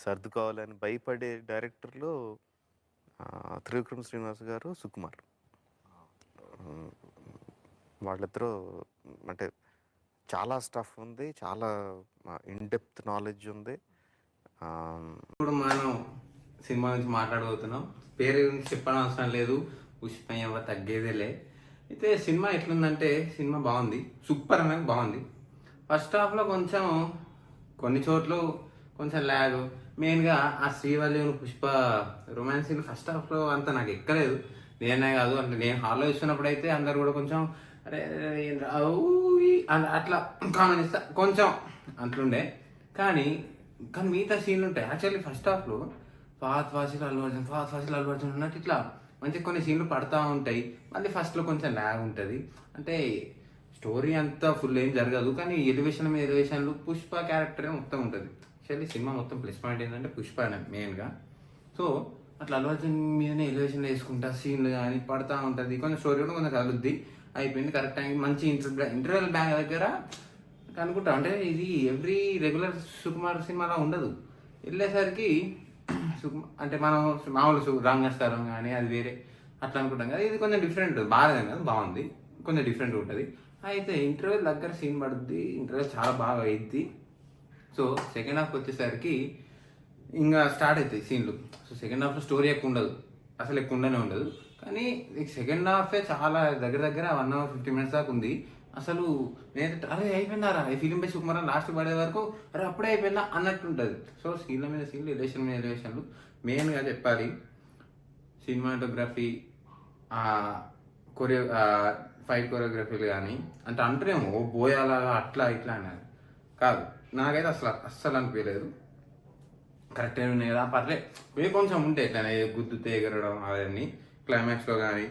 సర్దుకోవాలని భయపడే డైరెక్టర్‌లో 'త్రివిక్రమ్ శ్రీనివాస్' గారు, 'సుకుమార్'. హ్మ్. వాళ్ళిద్దరూ అంటే చాలా స్టఫ్ ఉంది. చాలా ఇన్ డెప్త్ నాలెడ్జ్ ఉంది. ఇప్పుడు మనం సినిమా నుంచి మాట్లాడబోతున్నాం. పేరు గురించి చెప్పడం అవసరం లేదు. పుష్ప ఎవరు తగ్గేదేలే. అయితే సినిమా ఎట్లుందంటే సినిమా బాగుంది, సూపర్ అనేది బాగుంది. ఫస్ట్ హాఫ్లో కొంచెం కొన్ని చోట్ల కొంచెం ల్యాగ్. మెయిన్గా ఆ Srivalli Pushpa romance scene first హాఫ్లో అంత నాకు ఎక్కలేదు. నేనే కాదు అంటే నేను హాల్లో చూస్తున్నప్పుడు అయితే అందరు కూడా కొంచెం అరే అట్లా కామెంట్ ఇస్తా కొంచెం అట్లుండే. కానీ కానీ మిగతా సీన్లు ఉంటాయి. యాక్చువల్లీ ఫస్ట్ హాఫ్లో ఫాస్ట్ ఫాస్ట్గా అల్లు అర్జున్ ఉన్నట్టు ఇట్లా మంచి కొన్ని సీన్లు పడతా ఉంటాయి. మళ్ళీ ఫస్ట్లో కొంచెం ల్యాగ్ ఉంటుంది. అంటే స్టోరీ అంతా ఫుల్ ఏం జరగదు, కానీ ఎలివేషన్ మీద ఎలివేషన్లు పుష్ప క్యారెక్టరే మొత్తం ఉంటుంది. యాక్చువల్లీ సినిమా మొత్తం ప్లస్ పాయింట్ ఏంటంటే పుష్ప మెయిన్గా. సో అట్లా అల్లు అర్జున్ మీదనే ఎలివేషన్ వేసుకుంటా సీన్లు కానీ పడతా ఉంటుంది. కొంచెం స్టోరీ కూడా కొంచెం కలుద్ది. అయిపోయింది కరెక్ట్ టైం. మంచి ఇంటర్వెల్ బ్యాంక్ దగ్గర అనుకుంటా అంటే ఇది ఎవ్రీ రెగ్యులర్ సుకుమార్ సినిమాలో ఉండదు. వెళ్ళేసరికి అంటే మనం మామూలు రంగస్థలం కానీ అది వేరే అట్లా అనుకుంటాం కదా. ఇది కొంచెం డిఫరెంట్ బాగాలేదు కదా, బాగుంది, కొంచెం డిఫరెంట్ ఉంటుంది. అయితే ఇంటర్వెల్ దగ్గర సీన్ పడుద్ది, ఇంటర్వెల్ చాలా బాగా అయింది. సో సెకండ్ హాఫ్ వచ్చేసరికి ఇంకా స్టార్ట్ అవుతాయి సీన్లు. సో సెకండ్ హాఫ్లో స్టోరీ ఎక్కువ ఉండదు, అసలు ఎక్కువ ఉండనే ఉండదు. కానీ సెకండ్ హాఫే చాలా దగ్గర దగ్గర 1 hour 50 minutes దాకా ఉంది. అసలు నేనైతే అరే అయిపోయిందారా ఈ ఫిలిం బై సుకుమార్ లాస్ట్ పడే వరకు అరే అప్పుడే అయిపోయిందా అన్నట్టు ఉంటుంది. సో సీన్ల మీద సీన్లు, ఎలివేషన్ మీద ఎలివేషన్లు. మెయిన్గా చెప్పాలి సినిమాటోగ్రఫీ, ఫైట్ కొరియోగ్రఫీలు కానీ అంటే అంటారేమో ఓ బోయాలాగా అట్లా ఇట్లా అన్నారు. కాదు, నాకైతే అస్సలు అనిపించలేదు. కరెక్ట్గా ఉన్నాయి కదా, పర్లేదు. ఇవి కొంచెం ఉంటాయి ఇట్లా గుద్దుతే ఎగరడం అవన్నీ. క్లైమాక్స్లో కానీ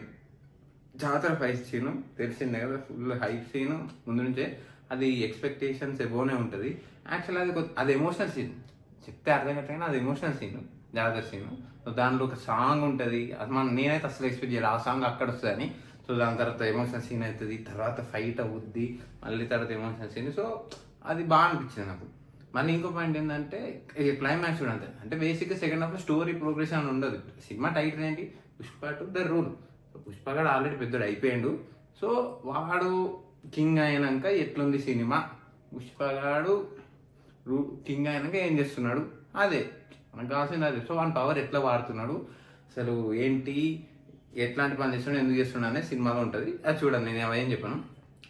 జాతర ఫైట్ సీను తెలిసిందే కదా, ఫుల్ హైప్ సీను ముందు నుంచే. అది ఎక్స్పెక్టేషన్స్ ఎబోనే ఉంటుంది. యాక్చువల్ అది ఎమోషనల్ సీన్, చెప్తే అర్థం కట్టగానే అది ఎమోషనల్ సీన్, జాతర సీను. సో దాంట్లో ఒక సాంగ్ ఉంటుంది, అది నేనైతే అసలు ఎక్స్పెక్ట్ చేయాలి ఆ సాంగ్ అక్కడ వస్తుందని. సో దాని తర్వాత ఎమోషనల్ సీన్ అవుతుంది, తర్వాత ఫైట్ అవుద్ది, మళ్ళీ తర్వాత ఎమోషనల్ సీన్. సో అది బాగా అనిపించింది నాకు. మళ్ళీ ఇంకో పాయింట్ ఏంటంటే క్లైమాక్స్ కూడా అంతే. అంటే బేసిక్గా సెకండ్ హాఫ్లో స్టోరీ ప్రోగ్రెస్ అని ఉండదు. సినిమా టైటిల్ ఏంటి, పుష్ప టు ద రూల్. పుష్పగాడు ఆల్రెడీ పెద్దోడు అయిపోయాడు. సో వాడు కింగ్ అయినాక ఎట్లుంది సినిమా, పుష్పగాడు కింగ్ అయినాక ఏం చేస్తున్నాడు, అదే మనకు కావాల్సింది అదే. సో వాని పవర్ ఎట్లా వాడుతున్నాడు, అసలు ఏంటి, ఎట్లాంటి పని చేస్తున్నాడు, ఎందుకు చేస్తున్నాడు అనేది సినిమాలో ఉంటుంది. అది చూడండి, నేను అవేం చెప్పాను.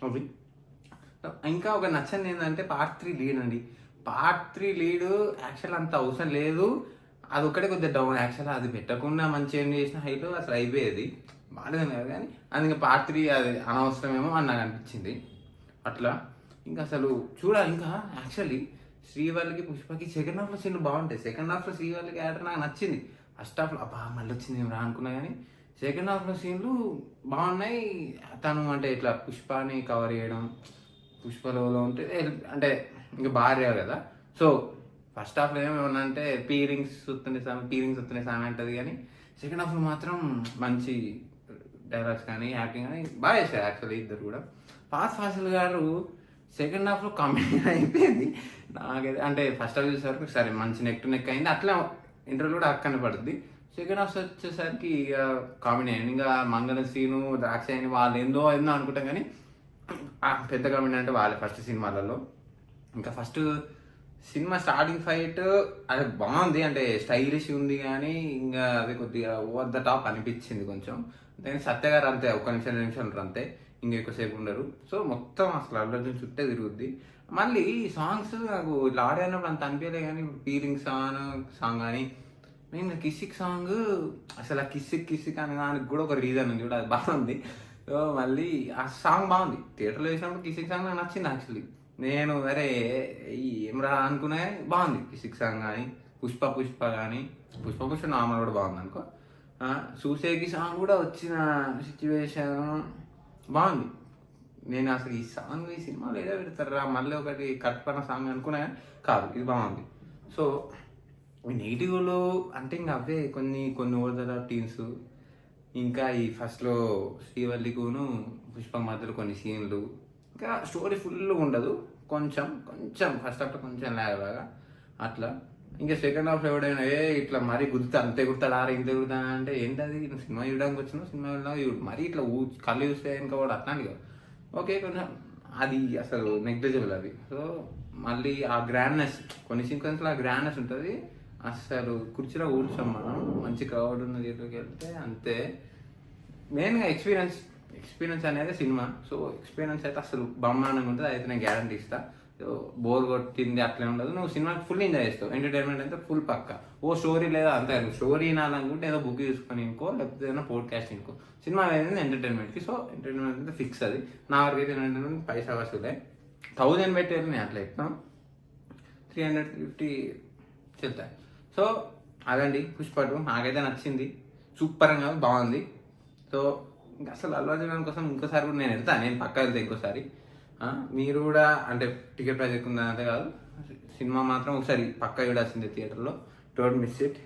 ఓకే, ఇంకా ఒక నచ్చంది ఏంటంటే పార్ట్ 3 లీడ్ అండి. పార్ట్ 3 లీడ్ యాక్చువల్ అంత అవసరం లేదు, అది ఒక్కటే కొద్దిగా డౌన్. యాక్చువల్ అది పెట్టకుండా మంచి ఏం చేసిన హైట్ అసలు అయిపోయేది బాగాలేదు కదా. కానీ అది ఇంకా పార్ట్ 3 అది అనవసరమేమో అని నాకు అనిపించింది అట్లా. ఇంకా అసలు చూడాలి. ఇంకా యాక్చువల్లీ శ్రీవల్లికి పుష్పకి సెకండ్ హాఫ్లో సీన్లు బాగుంటాయి. సెకండ్ హాఫ్లో శ్రీవల్లికి క్యారెక్టర్ నాకు నచ్చింది. ఫస్ట్ హాఫ్లో అబ్బా మళ్ళీ వచ్చింది ఏం రా అనుకున్నా, కానీ సెకండ్ హాఫ్లో సీన్లు బాగున్నాయి. తను అంటే ఇట్లా పుష్పాని కవర్ చేయడం, పుష్పలో ఉంటే అంటే ఇంకా భార్య కదా. సో ఫస్ట్ హాఫ్లో ఏమేమన్నా అంటే పీరింగ్స్ వస్తున్నాయి సామె అంటది. కానీ సెకండ్ హాఫ్లో మాత్రం మంచి డైలాగ్స్ కానీ యాక్టింగ్ కానీ బాగా చేశారు యాక్చువల్లీ ఇద్దరు కూడా. ఫాసిల్ గారు సెకండ్ హాఫ్లో కామెడీ అయిపోయింది నాకైతే. అంటే ఫస్ట్ హాఫ్ చూసేసరికి సరే మంచి నెక్ టు నెక్ అయింది, అట్లా ఇంటర్వ్యూ కూడా అక్కనే పడుతుంది. సెకండ్ హాఫ్ వచ్చేసరికి ఇక కామెడీ అయింది. ఇంకా మంగళ సీను ద్రాక్షాయని వాళ్ళు ఏందో అనుకుంటాం, కానీ పెద్ద కామెడీ అంటే వాళ్ళే ఫస్ట్ సినిమాలలో. ఇంకా ఫస్ట్ సినిమా స్టార్టింగ్ ఫైట్ అది బాగుంది, అంటే స్టైలిష్ ఉంది, కానీ ఇంకా అది కొద్దిగా ఓవర్ ద టాప్ అనిపించింది కొంచెం. కానీ సత్య గారు అంతే, 1 నిమిషం 2 నిమిషాలు ఉంటారు అంతే, ఇంకా ఎక్కువసేపు ఉండరు. సో మొత్తం అసలు అల్లు అర్జున్ చుట్టే తిరుగుద్ది. మళ్ళీ సాంగ్స్ నాకు ఇట్లా ఆడేటప్పుడు అంత అనిపించలే, కానీ ఫీలింగ్ సాంగ్ కానీ మెయిన్ కిసిక్ సాంగ్, అసలు ఆ కిసిక్ అనడానికి కూడా ఒక రీజన్ ఉంది కూడా, అది బాగుంది. సో మళ్ళీ ఆ సాంగ్ బాగుంది. థియేటర్లో వేసినప్పుడు కిసిక్ సాంగ్ నాకు నచ్చింది యాక్చువల్లీ. నేను అరే ఏమరా అనుకున్నా, బాగుంది కిసిక్ సాంగ్ కానీ, పుష్ప కానీ, పుష్ప నార్మల్ కూడా బాగుంది అనుకో. చూసేకి సాంగ్ కూడా వచ్చిన సిచ్యువేషన్ బాగుంది. నేను అసలు ఈ సాంగ్ ఈ సినిమాలో ఏదో పెడతారా మళ్ళీ ఒకటి కట్పన సాంగ్ అనుకున్నా, కాదు ఇది బాగుంది. సో నెగిటివ్లో అంటే ఇంకా అవే కొన్ని ఓడదల టీమ్స్. ఇంకా ఈ ఫస్ట్లో శ్రీవల్లికును పుష్ప మధ్యలో కొన్ని సీన్లు, ఇంకా స్టోరీ ఫుల్గా ఉండదు, కొంచెం ఫస్ట్ హాఫ్లో కొంచెం లాగా అట్లా. ఇంకా సెకండ్ హాఫ్ ఎవడైనా ఇట్లా మరీ గుర్తా అంతే గుర్తాడు ఆరా ఇంతే గుర్తా అంటే ఏంటది నువ్వు సినిమా చూడడానికి వచ్చినావు సినిమా వెళ్ళినావు మరీ ఇట్లా కళ్ళు చూస్తే ఇంకా కూడా అట్లాంటి కదా ఓకే కొంచెం అది అసలు నెగ్లిజిబుల్ అది. సో మళ్ళీ ఆ గ్రాండ్నెస్ కొన్ని సీక్వెన్స్లో ఆ గ్రాండ్నెస్ ఉంటుంది అసలు కుర్చీలో కూర్చోం మనం మంచి క్రౌడ్ ఉన్న దగ్గరికి వెళ్తే అంతే. మెయిన్గా ఎక్స్పీరియన్స్ అనేది సినిమా. సో ఎక్స్పీరియన్స్ అయితే అసలు బ్రహ్మాండంగా ఉంటుంది అయితే నేను గ్యారంటీ ఇస్తాను. సో బోర్ కొట్టింది అట్లే ఉండదు నువ్వు సినిమా ఫుల్ ఎంజాయ్ చేస్తావు. ఎంటర్టైన్మెంట్ అయితే ఫుల్ పక్క. ఓ స్టోరీ లేదా అంతే స్టోరీ వినాలనుకుంటే ఏదో బుక్ తీసుకొని ఇంకో లేకపోతే ఏదైనా పోడ్కాస్ట్ ఇంకో సినిమా అనేది ఎంటర్టైన్మెంట్కి. సో ఎంటర్టైన్మెంట్ అయితే ఫిక్స్ అది నా వరకు అయితే ఎంటర్టైన్మెంట్ పైసా వసూలే 1000 పెట్టి నేను అట్లా ఎట్లా 350 చెప్తాయి. సో అదండి పుష్ప 2 నాకైతే నచ్చింది సూపర్గా బాగుంది. సో ఇంకా అసలు అల్లు అర్జున్ కోసం ఇంకోసారి కూడా నేను వెళ్తాను నేను పక్కా వెళ్తాను ఇంకోసారి. మీరు కూడా అంటే టికెట్ ప్రైస్ ఎక్కువ అంతే కాదు సినిమా మాత్రం ఒకసారి పక్కా చూడాల్సిందే థియేటర్లో. Don't miss it.